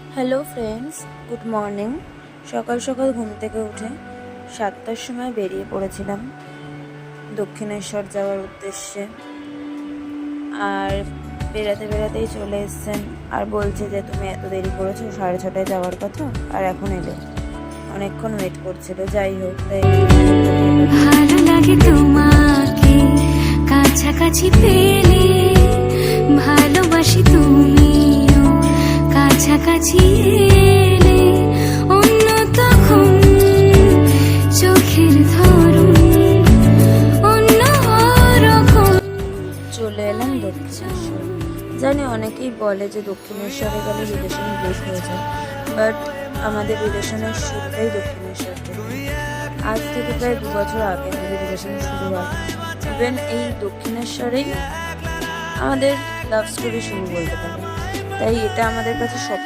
Hello friends, good morning. সকাল সকাল ঘুম থেকে উঠে 7টার সময় বেরিয়ে পড়েছিলাম দক্ষিণেশ্বর যাওয়ার উদ্দেশ্যে। আর বেরাতে বেরাতেই চলে এসছেন আর বলছে যে তুমি এত দেরি করেছো, 6:30টায় যাওয়ার কথা আর এখন এলে। অনেকক্ষণ ওয়েট করছিল। যাই হোক, তাই ভালো লাগে তোমাকে কাছাকাছি পেলে, ভালোবাসি তুমিও কাছাকাছি এলে, অন্য তখন চোখের ধরুন অন্য রকম। চলে এলাম দক্ষিণেশ্বর। জানি অনেকেই বলে যে দক্ষিণেশ্বরে গেলে রিলেশন ব্রেক হয়ে যায়, বাট আমাদের রিলেশনের শুরুটাই দক্ষিণেশ্বর থেকে। আজ থেকে প্রায় 2 বছর আগে আমাদের রিলেশন শুরু হয়। ইভেন এই দক্ষিণেশ্বরেই আমাদের লাভ স্টোরি শুরু বলতে পারে। তাই এটা আমাদের কাছে সব